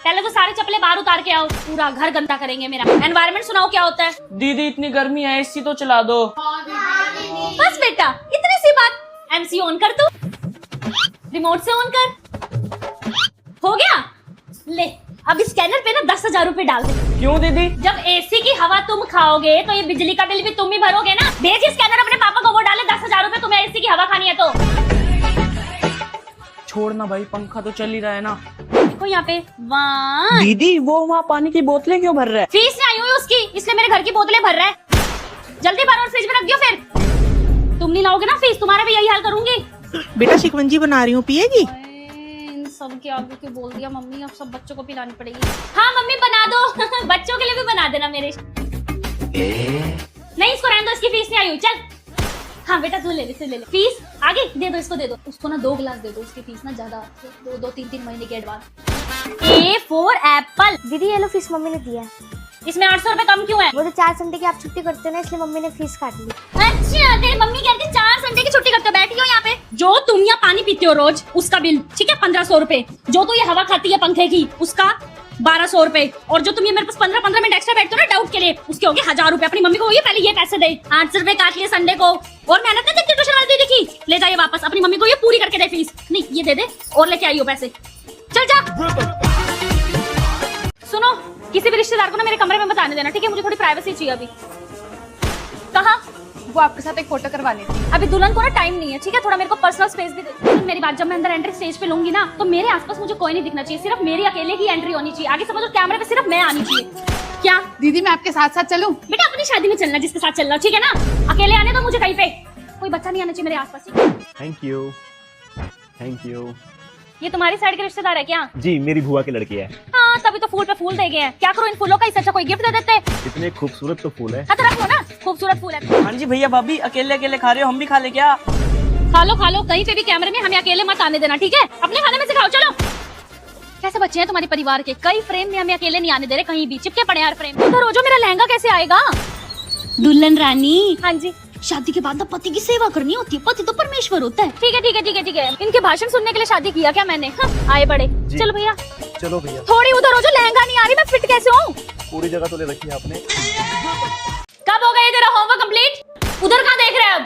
पहले तो सारे चप्पलें बाहर उतार के आओ, पूरा घर गंदा करेंगे मेरा। एनवायरनमेंट सुनाओ क्या होता है। दीदी इतनी गर्मी है, एसी तो चला दो। बस बेटा इतनी सी बात। एमसी ऑन कर तू, रिमोट से ऑन कर। हो गया, ले अब स्कैनर पे ना 10,000 रुपए डाल दे। क्यों दीदी? जब एसी की हवा तुम खाओगे तो ये बिजली का बिल भी तुम ही भरोगे ना। भेज स्कैनर अपने पापा को, वो डाले 10,000 रुपए, तुम्हें एसी की हवा खानी है तो। छोड़ना भाई, पंखा तो चल ही रहा है ना। देखो यहाँ पे वन। दीदी वो वहाँ पानी की बोतलें क्यों भर रहा है? फीस नहीं आई हुई उसकी, इसलिए मेरे घर की बोतलें भर रहा है। जल्दी भरो और फ्रिज में रख दियो। फिर तुम नहीं लाओगे ना फीस, तुम्हारा भी यही हाल करूंगी। बेटा शिकंजी बना रही हूँ, पिएगी? सब के आगे क्यों बोल दिया मम्मी, अब सब बच्चों को पिलानी पड़ेगी। हाँ मम्मी बना दो बच्चों के लिए भी बना देना मेरे। नहीं इसको रहने दो, इसकी फीस नहीं आई हुई। चल हाँ बेटा तू ले ले फीस आगे दे दो, इसको दे दो। उसको ना 2 गिलास दे दो, उसकी फीस ना ज्यादा, 2-3 महीने के एडवांस। A for Apple. दीदी ये लो फीस मम्मी ने दिया है। इसमें 800 रुपए कम क्यों है? वो तो 4 संडे की आप छुट्टी करते हो ना, इसलिए मम्मी ने फीस काट ली। अच्छा तेरी मम्मी कहती है 4 संडे की छुट्टी करते हो। बैठी हो यहाँ पे, जो तुम यहाँ पानी पीते हो रोज उसका बिल ठीक है 1500 रुपए। जो तू ये हवा खाती है पंखे की उसका 1200 रुपए। और जो तुम ये मेरे पास 15-15 मिनट एक्स्ट्रा बैठते हो ना डाउट के लिए, उसके हो गए 1000 रुपए। अपनी मम्मी को ये पहले ये पैसे दे। 800 रुपए काट लिए संडे को। और मेहनत नहीं देखती ट्यूशन वाली दीदी की, ले जाइए वापस। अपनी मम्मी को ये पूरी करके दे फीस। नहीं ये दे दे और लेके आई हो पैसे। चल जा। सुनो किसी भी रिश्तेदार को ना मेरे कमरे में बताने देना, ठीक है? मुझे थोड़ी प्राइवेसी चाहिए अभी। कहा? वो आपके साथ एक फोटो करवानी थी। अभी दुल्हन को ना टाइम नहीं है, ठीक है? थोड़ा मेरे को पर्सनल स्पेस भी दे। मेरी बात, जब मैं अंदर एंट्री स्टेज पे लूंगी ना तो मेरे आसपास मुझे कोई नहीं दिखना चाहिए, सिर्फ मेरी अकेले की एंट्री होनी चाहिए। आगे समझो कैमरे पे सिर्फ मैं आनी चाहिए। क्या दीदी मैं आपके साथ साथ चलूं? बेटा अपनी शादी में चलना जिसके साथ चलना, ठीक है ना? अकेले आने दो मुझे कहीं पे, कोई बच्चा नहीं आना चाहिए मेरे आसपास। Thank you. ये तुम्हारी साइड के रिश्तेदार है क्या? जी मेरी बुआ की लड़की है। हाँ तभी तो फूल पे फूल दे गए हैं। क्या करो इन फूलों का, इससे अच्छा कोई गिफ्ट दे देते। इतने खूबसूरत तो फूल है। हाँ तो रखो ना, खूबसूरत फूल है। हाँ जी भैया भाभी, अकेले अकेले खा रहे हो, हम भी खा ले क्या? खा लो कहीं पे भी कैमरे में हमें अकेले मत आने देना, ठीक है? अपने खाने में से खाओ। चलो कैसे बच्चे हैं तुम्हारे परिवार के, कई फ्रेम में हमें अकेले नहीं आने दे रहे, कहीं भी चिपके पड़े हर फ्रेम। उधर हो जो, मेरा लहंगा कैसे आएगा? दुल्हन रानी। हाँ जी। शादी के बाद ना पति की सेवा करनी होती है, पति तो परमेश्वर होता है। ठीक है। इनके भाषण सुनने के लिए शादी किया क्या मैंने? आए बड़े। चलो भैया। थोड़ी उधर हो जो, लहंगा नहीं आ रही, मैं फिट कैसे हूँ? पूरी जगह तो ले रखी है आपने। कब हो गया तेरा होमवर्क कंप्लीट? उधर कहाँ देख रहे हैं अब?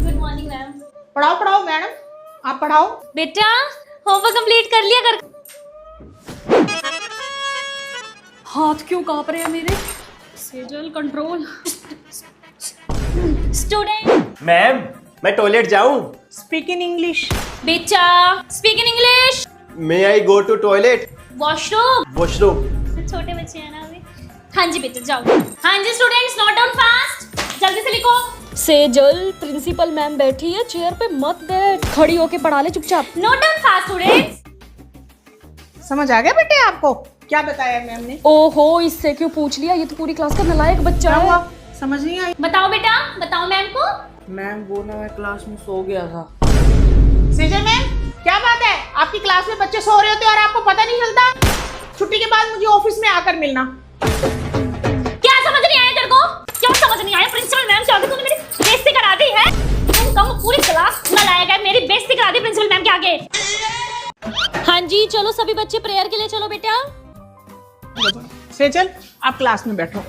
Good morning ma'am. पढ़ाओ मैडम, आप पढ़ाओ। बेटा होमवर्क कंप्लीट कर लिया कर। हाथ क्यों कांप रहे हैं मेरे? सेजल कंट्रोल। स्टूडेंट। मैम मैं टॉयलेट जाऊं? Speak in English. बेटा speak in English. May I go to toilet? Washroom. Washroom. छोटे बच्चे हैं ना अभी। हाँ जी बेटा जाओ। हाँ जी स्टूडेंट्स नोट डाउन फास्ट, जल्दी से लिखो। सेजल प्रिंसिपल मैम बैठी है, चेयर पे मत बैठ, खड़ी होके पढ़ा ले चुपचाप। Note down fast students. समझ आ गया बेटे आपको? क्या बताया मैम ने? ओहो इससे क्यों पूछ लिया, ये तो पूरी क्लास का नालायक बच्चा क्या है। हुआ? समझ नहीं आई? बताओ बेटा, बताओ मैम को। मैम वो ना मैं क्लास में सो गया था। सेजल मैम क्या बात है, आपकी क्लास में बच्चे सो रहे होते और आपको पता नहीं चलता? छुट्टी के बाद मुझे ऑफिस में आकर मिलना। क्या समझ नहीं आया तेरे को? क्यों समझ नहीं आया? प्रिंसिपल मैम से आगे तूने मेरी बेइज्जती करा दी है। तुम पूरी क्लास नालायक है, मेरी बेइज्जती करा दी प्रिंसिपल मैम के आगे। हाँ जी चलो सभी बच्चे प्रेयर के लिए चलो बेटा। सेजल आप क्लास में बैठो।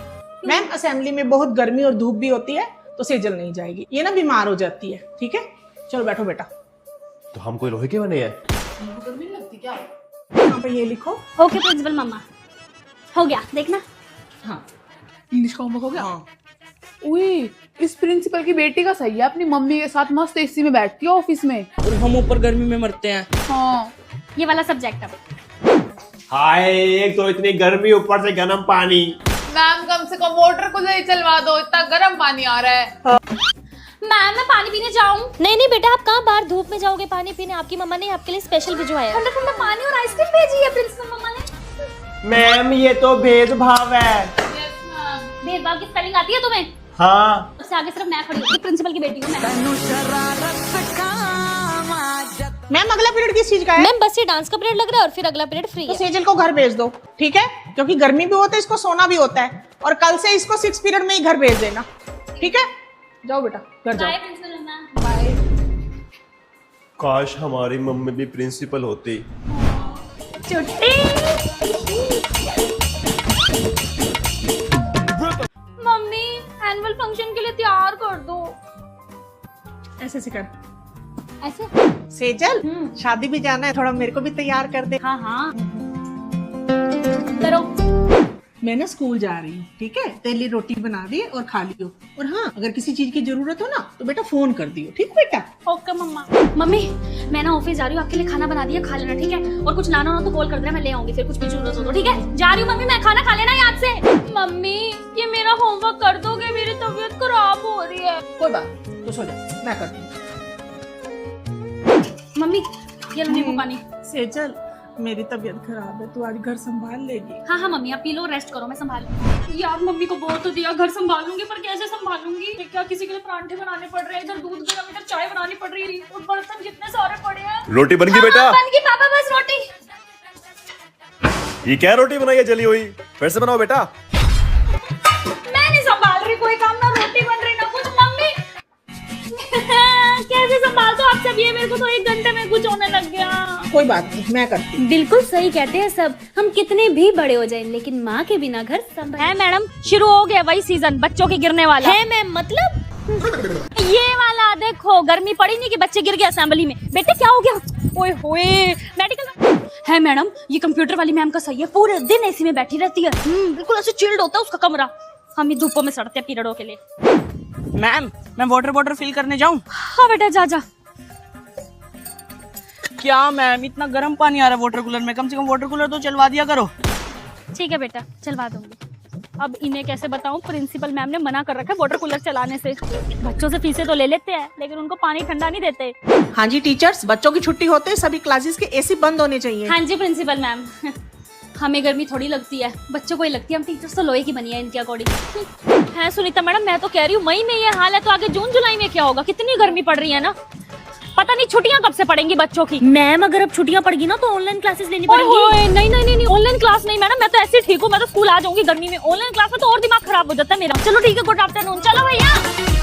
मैम असेंबली में बहुत गर्मी और धूप भी होती है तो सेजल नहीं जाएगी, ये ना बीमार हो जाती है, ठीक है? चलो बैठो बेटा। तो हम कोई लोहे के बने हैं? यहाँ पे ये लिखो। ओके प्रिंसिपल मम्मा, हो गया देखना। हाँ इंग्लिश का होमवर्क हो गया? हाँ। उई, इस प्रिंसिपल की बेटी का सही है, अपनी मम्मी के साथ मस्त एसी में बैठती है ऑफिस में। और हम ऊपर गर्मी में मरते हैं। हाँ ये वाला सब्जेक्ट अब। हाय एक तो इतनी गर्मी, ऊपर से गर्म पानी। मैम कम से कम वाटर को ही चलवा दो, इतना गर्म पानी आ रहा है। मैम मैं पानी पीने जाऊं? नहीं बेटा आप कहाँ बाहर धूप में जाओगे पानी पीने, आपकी मम्मा ने आपके लिए स्पेशल भिजवाया है। ठंडा ठंडा पानी और आइसक्रीम भेजी है प्रिंसिपल मम्मा ने। मैम ये तो भेदभाव है। भेदभाव की स्पेलिंग आती है तुम्हें? हाँ। उससे आगे सिर्फ मैं खड़ी हूँ, प्रिंसिपल की बेटी हूँ मैं। मैम अगला पीरियड किस चीज का है? मैम बस ये डांस का पीरियड लग रहा है और फिर अगला पीरियड फ्री तो है। सेजल को घर भेज दो, ठीक है? क्योंकि गर्मी भी होता है, इसको सोना भी होता है, और कल से इसको 6 पीरियड में ही घर भेज देना, ठीक है? जाओ बेटा घर जाओ। बाय प्रिंसिपल मम्मा। काश हमारी मम्मी भी प्रिंसिपल होती। छुट्टी। ऐसे से कर। ऐसे। सेजल, शादी भी जाना है, थोड़ा मेरे को भी तैयार कर दे। हाँ हाँ करो। मैं ना स्कूल जा रही हूँ, ठीक है? तेरे लिए रोटी बना दी और खा लियो। और हाँ, अगर किसी चीज की जरूरत हो ना तो बेटा फोन कर दियो, ठीक बेटा? ओके मम्मा। मम्मी मैं ना ऑफिस जा रही हूँ, आपके लिए खाना बना दिया, खा लेना ठीक है? और कुछ लाना हो तो कॉल कर देना, मैं ले आऊंगी फिर कुछ भी जरूरत हो तो, ठीक है? जा रही हूँ मम्मी मैं, खाना खा लेना याद से। मम्मी ये मेरा होमवर्क कर दोगे, मेरी तबीयत खराब हो रही है। कोई बात, तू सो जा, मैं कर दूँ। मम्मी ये लो नींबू पानी। सेजल, मेरी तबीयत खराब है, तू आज घर संभाल लेगी? हाँ हाँ मम्मी आप पी लो, रेस्ट करो, मैं संभाल लूंगी। यार मम्मी को बोल तो दिया घर संभालूंगी, पर कैसे संभालूंगी? क्या किसी के लिए परांठे बनाने पड़ रहे हैं, इधर दूध गर्म, इधर चाय बनानी पड़ रही है, और बर्तन कितने सारे पड़े हैं। रोटी बन गई बेटा? बन गई पापा, बस रोटी। ये क्या रोटी बनाई है जली हुई? फिर से बनाओ बेटा। मैं नहीं संभाल रही कोई काम, ना रोटी बन रही ना कुछ। मम्मी कैसे संभाल दो आप सब ये, मेरे को तो 1 घंटे में कुछ होने लग गया। कोई बात नहीं, मैं करती हूँ। बिल्कुल सही कहते हैं सब, हम कितने भी बड़े हो जाएं लेकिन माँ के बिना घर संभल है मैडम, शुरू हो गया वही सीजन बच्चों के गिरने वाला है मैम। मतलब ये वाला देखो, गर्मी पड़ी नहीं कि बच्चे गिर गए असेंबली में। बेटे क्या हो गया? ओए होए मेडिकल है मैडम। ये कंप्यूटर वाली मैम का सही है, पूरे दिन एसी में बैठी रहती है। बिल्कुल ऐसे चिल्ड होता है उसका कमरा। हम ये धूपों में सड़ते हैं पीरियडों के लिए। मैम मैं वाटर बॉटल फिल करने जाऊं? हाँ बेटा जा जा। क्या मैम, इतना गर्म पानी आ रहा है वाटर कूलर में, कम से कम वाटर कूलर तो चलवा दिया करो। ठीक है बेटा चलवा दूंगी। अब इन्हें कैसे बताऊं, प्रिंसिपल मैम ने मना कर रखा है वाटर कूलर चलाने से। बच्चों से फीसें तो ले लेते हैं लेकिन उनको पानी ठंडा नहीं देते। हाँ जी टीचर्स, बच्चों की छुट्टी होते ही सभी क्लासेस के एसी बंद होने चाहिए। हाँ जी प्रिंसिपल मैम। हमें गर्मी थोड़ी लगती है, बच्चों को ही लगती है। हम टीचर्स तो लोहे की बनी है इनके अकॉर्डिंग। है सुनीता मैडम, मैं तो कह रही हूँ मई में ये हाल है तो आगे जून जुलाई में क्या होगा? कितनी गर्मी पड़ रही है ना, पता नहीं छुट्टियां कब से पड़ेंगी बच्चों की। मैम अगर अब छुट्टियां पड़गी ना तो ऑनलाइन क्लासेस लेनी पड़ेगी। नहीं नहीं नहीं ऑनलाइन क्लास नहीं मैडम, मैं तो ऐसे ठीक हूँ, मैं तो स्कूल आ जाऊंगी गर्मी में। ऑनलाइन क्लास में तो और दिमाग खराब हो जाता है मेरा। चलो ठीक है, गुड आफ्टरनून। चलो भैया।